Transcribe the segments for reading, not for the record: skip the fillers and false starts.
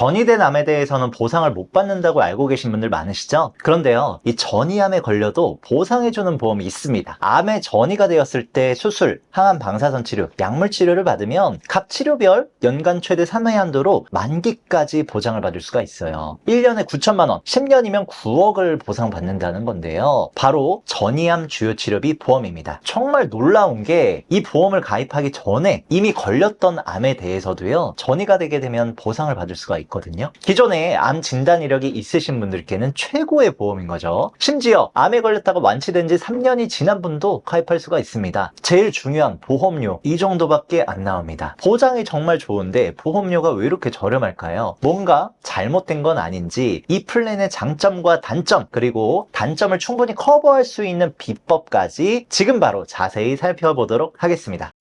전이된 암에 대해서는 보상을 못 받는다고 알고 계신 분들 많으시죠? 그런데요, 이 전이암에 걸려도 보상해주는 보험이 있습니다. 암에 전이가 되었을 때 수술, 항암 방사선 치료, 약물 치료를 받으면 각 치료별 연간 최대 3회 한도로 만기까지 보장을 받을 수가 있어요. 1년에 9천만 원, 10년이면 9억을 보상받는다는 건데요. 바로 전이암 주요치료비 보험입니다. 정말 놀라운 게 이 보험을 가입하기 전에 이미 걸렸던 암에 대해서도요, 전이가 되게 되면 보상을 받을 수가 있거든요. 기존에 암 진단 이력이 있으신 분들께는 최고의 보험인 거죠. 심지어 암에 걸렸다가 완치된 지 3년이 지난 분도 가입할 수가 있습니다. 제일 중요한 보험료 이 정도밖에 안 나옵니다. 보장이 정말 좋은데 보험료가 왜 이렇게 저렴할까요? 뭔가 잘못된 건 아닌지 이 플랜의 장점과 단점, 그리고 단점을 충분히 커버할 수 있는 비법까지 지금 바로 자세히 살펴보도록 하겠습니다.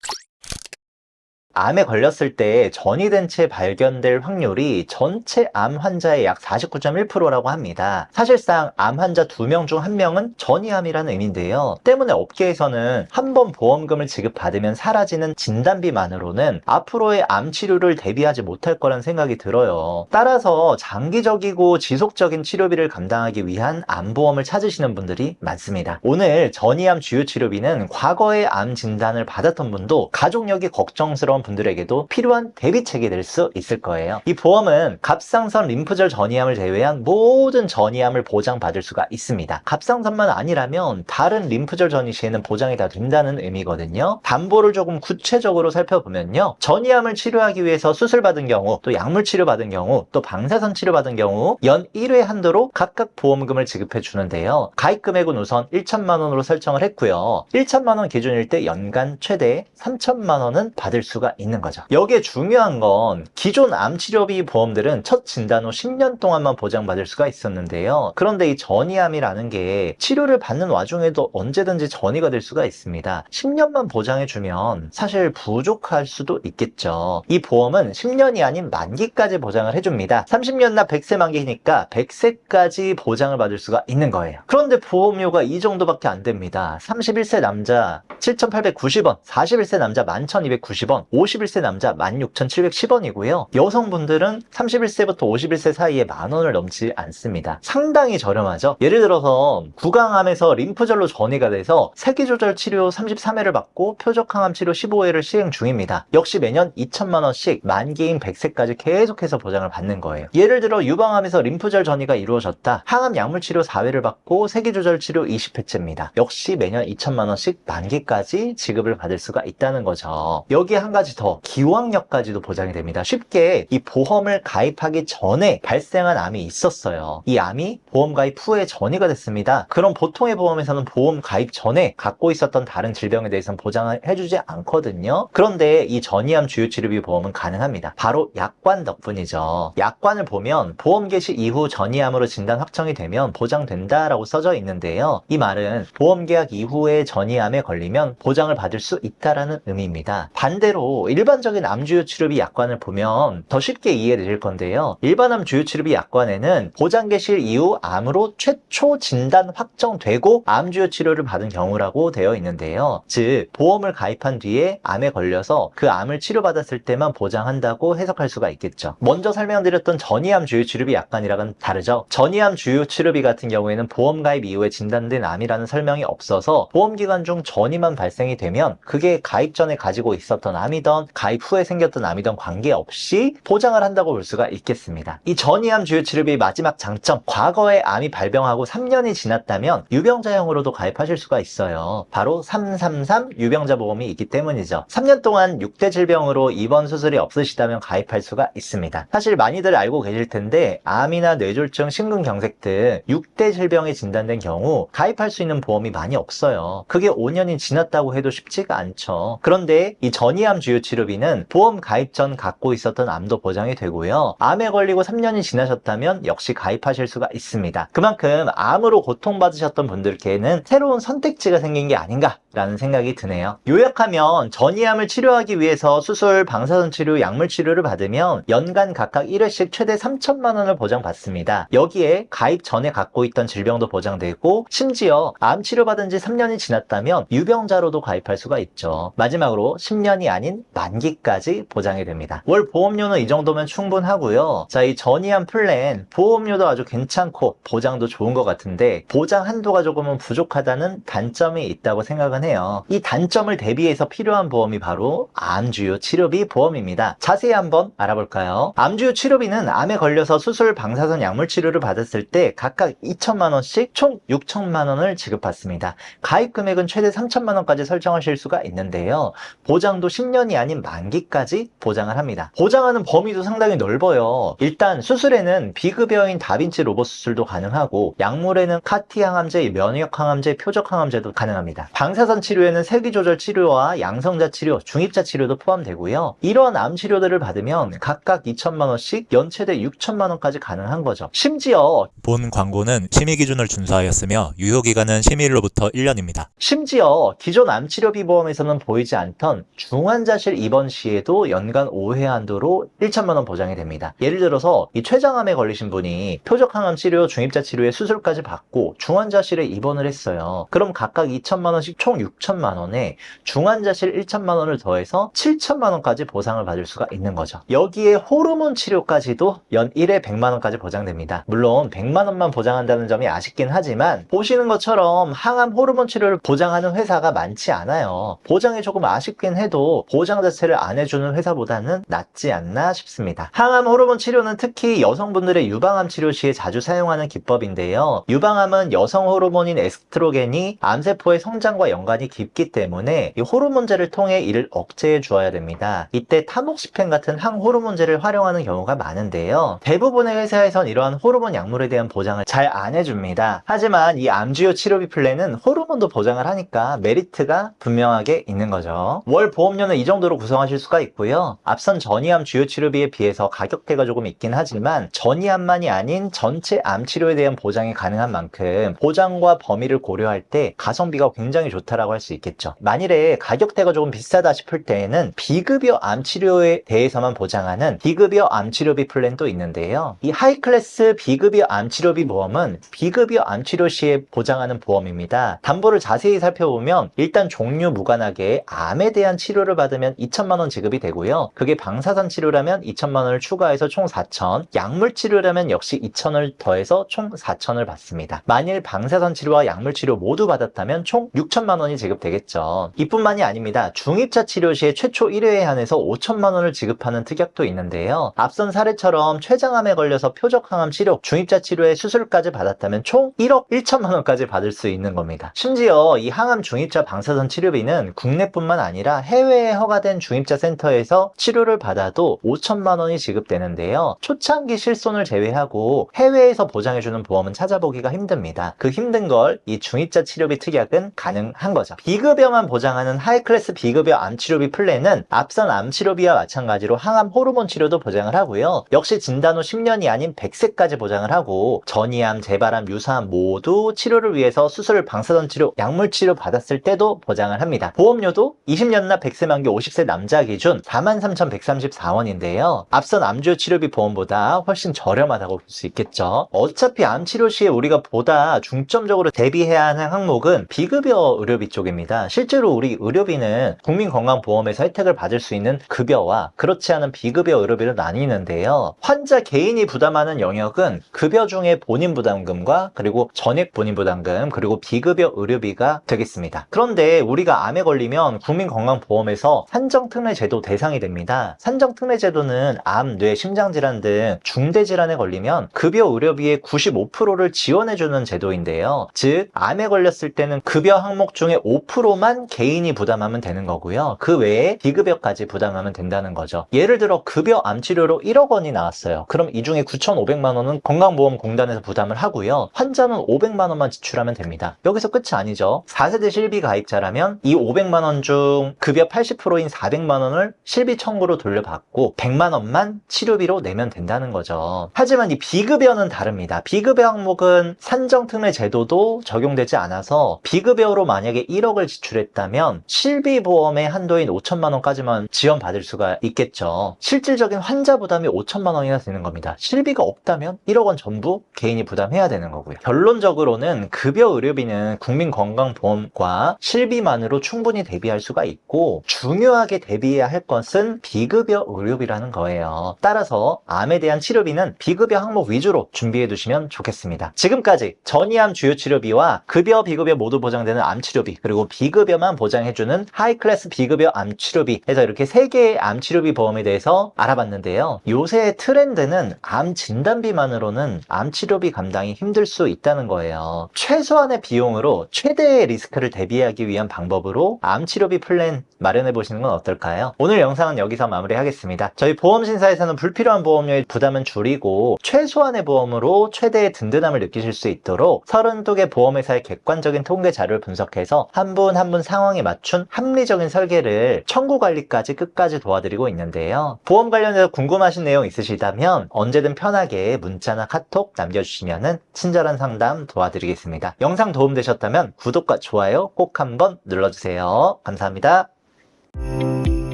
암에 걸렸을 때 전이된 채 발견될 확률이 전체 암 환자의 약 49.1%라고 합니다. 사실상 암 환자 2명 중 1명은 전이암이라는 의미인데요. 때문에 업계에서는 한 번 보험금을 지급받으면 사라지는 진단비만으로는 앞으로의 암 치료를 대비하지 못할 거란 생각이 들어요. 따라서 장기적이고 지속적인 치료비를 감당하기 위한 암보험을 찾으시는 분들이 많습니다. 오늘 전이암 주요 치료비는 과거에 암 진단을 받았던 분도 가족력이 걱정스러운 분들에게도 필요한 대비책이 될 수 있을 거예요. 이 보험은 갑상선 림프절 전이암을 제외한 모든 전이암을 보장받을 수가 있습니다. 갑상선만 아니라면 다른 림프절 전이 시에는 보장이 다 된다는 의미거든요. 담보를 조금 구체적으로 살펴보면요, 전이암을 치료하기 위해서 수술받은 경우, 또 약물 치료받은 경우, 또 방사선 치료받은 경우 연 1회 한도로 각각 보험금을 지급해 주는데요. 가입 금액은 우선 1천만 원으로 설정을 했고요. 1천만 원 기준일 때 연간 최대 3천만 원은 받을 수가 있는 거죠. 여기에 중요한 건 기존 암치료비 보험들은 첫 진단 후 10년 동안만 보장받을 수가 있었는데요. 그런데 이 전이암이라는 게 치료를 받는 와중에도 언제든지 전이가 될 수가 있습니다. 10년만 보장해주면 사실 부족할 수도 있겠죠. 이 보험은 10년이 아닌 만기까지 보장을 해줍니다. 30년 납 100세 만기니까 100세까지 보장을 받을 수가 있는 거예요. 그런데 보험료가 이 정도밖에 안 됩니다. 31세 남자 7,890원, 41세 남자 11,290원, 51세 남자 16,710원이고요. 여성분들은 31세부터 51세 사이에 만 원을 넘지 않습니다. 상당히 저렴하죠. 예를 들어서 구강암에서 림프절로 전이가 돼서 세기조절 치료 33회를 받고 표적항암 치료 15회를 시행 중입니다. 역시 매년 2천만 원씩 만기인 100세까지 계속해서 보장을 받는 거예요. 예를 들어 유방암에서 림프절 전이가 이루어졌다. 항암 약물 치료 4회를 받고 세기조절 치료 20회째입니다. 역시 매년 2천만 원씩 만기까지 지급을 받을 수가 있다는 거죠. 여기에 한 가지 더, 기왕력까지도 보장이 됩니다. 쉽게 이 보험을 가입하기 전에 발생한 암이 있었어요. 이 암이 보험 가입 후에 전이가 됐습니다. 그럼 보통의 보험에서는 보험 가입 전에 갖고 있었던 다른 질병에 대해서는 보장을 해주지 않거든요. 그런데 이 전이암 주요치료비 보험은 가능합니다. 바로 약관 덕분이죠. 약관을 보면 보험 개시 이후 전이암으로 진단 확정이 되면 보장된다라고 써져 있는데요. 이 말은 보험 계약 이후에 전이암에 걸리면 보장을 받을 수 있다라는 의미입니다. 반대로 일반적인 암 주요 치료비 약관을 보면 더 쉽게 이해되실 건데요. 일반 암 주요 치료비 약관에는 보장 개시 이후 암으로 최초 진단 확정되고 암 주요 치료를 받은 경우라고 되어 있는데요. 즉 보험을 가입한 뒤에 암에 걸려서 그 암을 치료받았을 때만 보장한다고 해석할 수가 있겠죠. 먼저 설명드렸던 전이암 주요 치료비 약관이랑은 다르죠. 전이암 주요 치료비 같은 경우에는 보험 가입 이후에 진단된 암이라는 설명이 없어서 보험기간 중 전이만 발생이 되면 그게 가입 전에 가지고 있었던 암이던 가입 후에 생겼던 암이던 관계없이 보장을 한다고 볼 수가 있겠습니다. 이 전이암 주요 치료비의 마지막 장점, 과거에 암이 발병하고 3년이 지났다면 유병자형으로도 가입하실 수가 있어요. 바로 333 유병자 보험이 있기 때문이죠. 3년 동안 6대 질병으로 입원 수술이 없으시다면 가입할 수가 있습니다. 사실 많이들 알고 계실 텐데 암이나 뇌졸중, 심근경색 등 6대 질병이 진단된 경우 가입할 수 있는 보험이 많이 없어요. 그게 5년이 지났다고 해도 쉽지가 않죠. 그런데 이 전이암 주요 치료비는 보험 가입 전 갖고 있었던 암도 보장이 되고요. 암에 걸리고 3년이 지나셨다면 역시 가입하실 수가 있습니다. 그만큼 암으로 고통받으셨던 분들께는 새로운 선택지가 생긴 게 아닌가라는 생각이 드네요. 요약하면 전이암을 치료하기 위해서 수술, 방사선 치료, 약물 치료를 받으면 연간 각각 1회씩 최대 3천만 원을 보장받습니다. 여기에 가입 전에 갖고 있던 질병도 보장되고 심지어 암 치료받은 지 3년이 지났다면 유병자로도 가입할 수가 있죠. 마지막으로 10년이 아닌 만기까지 보장이 됩니다. 월 보험료는 이 정도면 충분하고요. 자, 이 전이암 플랜 보험료도 아주 괜찮고 보장도 좋은 것 같은데 보장 한도가 조금은 부족하다는 단점이 있다고 생각은 해요. 이 단점을 대비해서 필요한 보험이 바로 암주요 치료비 보험입니다. 자세히 한번 알아볼까요? 암주요 치료비는 암에 걸려서 수술, 방사선, 약물 치료를 받았을 때 각각 2천만 원씩 총 6천만 원을 지급받습니다. 가입 금액은 최대 3천만 원까지 설정하실 수가 있는데요. 보장도 10년이 아닌 만기까지 보장을 합니다. 보장하는 범위도 상당히 넓어요. 일단 수술에는 비급여인 다빈치 로봇 수술도 가능하고, 약물에는 카티 항암제, 면역 항암제, 표적 항암제도 가능합니다. 방사선 치료에는 세기 조절 치료와 양성자 치료, 중입자 치료도 포함되고요. 이러한 암 치료들을 받으면 각각 2천만 원씩 연 최대 6천만 원까지 가능한 거죠. 심지어 본 광고는 심의 기준을 준수하였으며 유효기간은 심의일로부터 1년입니다. 심지어 기존 암치료비 보험에서는 보이지 않던 중환자실 입원 시에도 연간 5회 한도로 1천만 원 보장이 됩니다. 예를 들어서 이 췌장암에 걸리신 분이 표적항암 치료, 중입자 치료에 수술까지 받고 중환자실에 입원을 했어요. 그럼 각각 2천만 원씩 총 6천만 원에 중환자실 1천만 원을 더해서 7천만 원까지 보상을 받을 수가 있는 거죠. 여기에 호르몬 치료까지도 연 1회 100만 원까지 보장됩니다. 물론 100만 원만 보장한다는 점이 아쉽긴 하지만 보시는 것처럼 항암 호르몬 치료를 보장하는 회사가 많지 않아요. 보장이 조금 아쉽긴 해도 보장 자체를 안 해주는 회사보다는 낫지 않나 싶습니다. 항암 호르몬 치료는 특히 여성분들의 유방암 치료 시에 자주 사용하는 기법인데요. 유방암은 여성 호르몬인 에스트로겐이 암세포의 성장과 연관이 깊기 때문에 이 호르몬제를 통해 이를 억제해 주어야 됩니다. 이때 타목시펜 같은 항호르몬제를 활용하는 경우가 많은데요. 대부분의 회사에선 이러한 호르몬 약물에 대한 보장을 잘 안 해줍니다. 하지만 이 암주요 치료비 플랜은 호르몬도 보장을 하니까 메리트가 분명하게 있는 거죠. 월 보험료는 이 정도로 구성하실 수가 있고요. 앞선 전이암 주요 치료비에 비해서 가격대가 조금 있긴 하지만 전이암만이 아닌 전체 암 치료에 대한 보장이 가능한 만큼 보장과 범위를 고려할 때 가성비가 굉장히 좋다라고 할 수 있겠죠. 만일에 가격대가 조금 비싸다 싶을 때에는 비급여 암 치료에 대해서만 보장하는 비급여 암 치료비 플랜도 있는데요. 이 하이클래스 비급여 암 치료비 보험은 비급여 암 치료 시에 보장하는 보험입니다. 담보를 자세히 살펴보면 일단 종류 무관하게 암에 대한 치료를 받으면 2천만 원 지급이 되고요. 그게 방사선 치료라면 2천만 원을 추가해서 총 4천, 약물 치료라면 역시 2천을 더해서 총 4천을 받습니다. 만일 방사선 치료와 약물 치료 모두 받았다면 총 6천만 원이 지급되겠죠. 이뿐만이 아닙니다. 중입자 치료 시에 최초 1회에 한해서 5천만 원을 지급하는 특약도 있는데요. 앞선 사례처럼 췌장암에 걸려서 표적항암 치료, 중입자 치료에 수술까지 받았다면 총 1억 1천만 원까지 받을 수 있는 겁니다. 심지어 이 항암 중입자 방사선 치료비는 국내뿐만 아니라 해외에 허가된 중입자 센터에서 치료를 받아도 5천만 원이 지급되는데요. 초창기 실손을 제외하고 해외에서 보장해주는 보험은 찾아보기가 힘듭니다. 그 힘든 걸 이 중입자 치료비 특약은 가능한 거죠. 비급여만 보장하는 하이클래스 비급여 암치료비 플랜은 앞선 암치료비와 마찬가지로 항암 호르몬 치료도 보장을 하고요. 역시 진단 후 10년이 아닌 100세까지 보장을 하고 전이암, 재발암, 유사암 모두 치료를 위해서 수술, 방사선 치료, 약물 치료 받았을 때도 보장을 합니다. 보험료도 20년 납 100세 만기 50세 남자 기준 43,134원인데요. 앞선 암주요 치료비 보험보다 훨씬 저렴하다고 볼 수 있겠죠. 어차피 암 치료 시에 우리가 보다 중점적으로 대비해야 하는 항목은 비급여 의료비 쪽입니다. 실제로 우리 의료비는 국민건강보험에서 혜택을 받을 수 있는 급여와 그렇지 않은 비급여 의료비로 나뉘는데요. 환자 개인이 부담하는 영역은 급여 중에 본인 부담금과 그리고 전액 본인 부담금 그리고 비급여 의료비가 되겠습니다. 그런데 우리가 암에 걸리면 국민건강보험에서 산정특례제도 대상이 됩니다. 산정특례제도는 암, 뇌, 심장질환 등 중대질환에 걸리면 급여 의료비의 95%를 지원해주는 제도인데요. 즉 암에 걸렸을 때는 급여 항목 중에 5%만 개인이 부담하면 되는 거고요. 그 외에 비급여까지 부담하면 된다는 거죠. 예를 들어 급여 암치료로 1억 원이 나왔어요. 그럼 이 중에 9,500만 원은 건강보험공단에서 부담을 하고요. 환자는 500만 원만 지출하면 됩니다. 여기서 끝이 아니죠. 4세대 실비 가입자라면 이 500만 원 중 급여 80%인 400만 원을 실비 청구로 돌려받고 100만 원만 치료비로 내면 된다는 거죠. 하지만 이 비급여는 다릅니다. 비급여 항목은 산정특례 제도도 적용되지 않아서 비급여로 만약에 1억을 지출했다면 실비보험의 한도인 5천만 원까지만 지원받을 수가 있겠죠. 실질적인 환자 부담이 5천만 원이나 되는 겁니다. 실비가 없다면 1억 원 전부 개인이 부담해야 되는 거고요. 결론적으로는 급여 의료비는 국민건강보험과 실비만으로 충분히 대비할 수가 있고 중요 중요하게 대비해야 할 것은 비급여 의료비라는 거예요. 따라서 암에 대한 치료비는 비급여 항목 위주로 준비해 두시면 좋겠습니다. 지금까지 전이암 주요 치료비와 급여, 비급여 모두 보장되는 암 치료비, 그리고 비급여만 보장해주는 하이클래스 비급여 암 치료비 해서 이렇게 3개의 암 치료비 보험에 대해서 알아봤는데요. 요새 트렌드는 암 진단비만으로는 암 치료비 감당이 힘들 수 있다는 거예요. 최소한의 비용으로 최대의 리스크를 대비하기 위한 방법으로 암 치료비 플랜 마련해 보시는 건 어떨까요? 오늘 영상은 여기서 마무리하겠습니다. 저희 보험신사에서는 불필요한 보험료의 부담은 줄이고 최소한의 보험으로 최대의 든든함을 느끼실 수 있도록 32개 보험회사의 객관적인 통계 자료를 분석해서 한 분 한 분 상황에 맞춘 합리적인 설계를 청구 관리까지 끝까지 도와드리고 있는데요. 보험 관련해서 궁금하신 내용 있으시다면 언제든 편하게 문자나 카톡 남겨주시면 친절한 상담 도와드리겠습니다. 영상 도움되셨다면 구독과 좋아요 꼭 한번 눌러주세요. 감사합니다.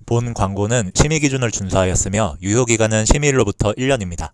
본 광고는 심의 기준을 준수하였으며 유효기간은 심의일로부터 1년입니다.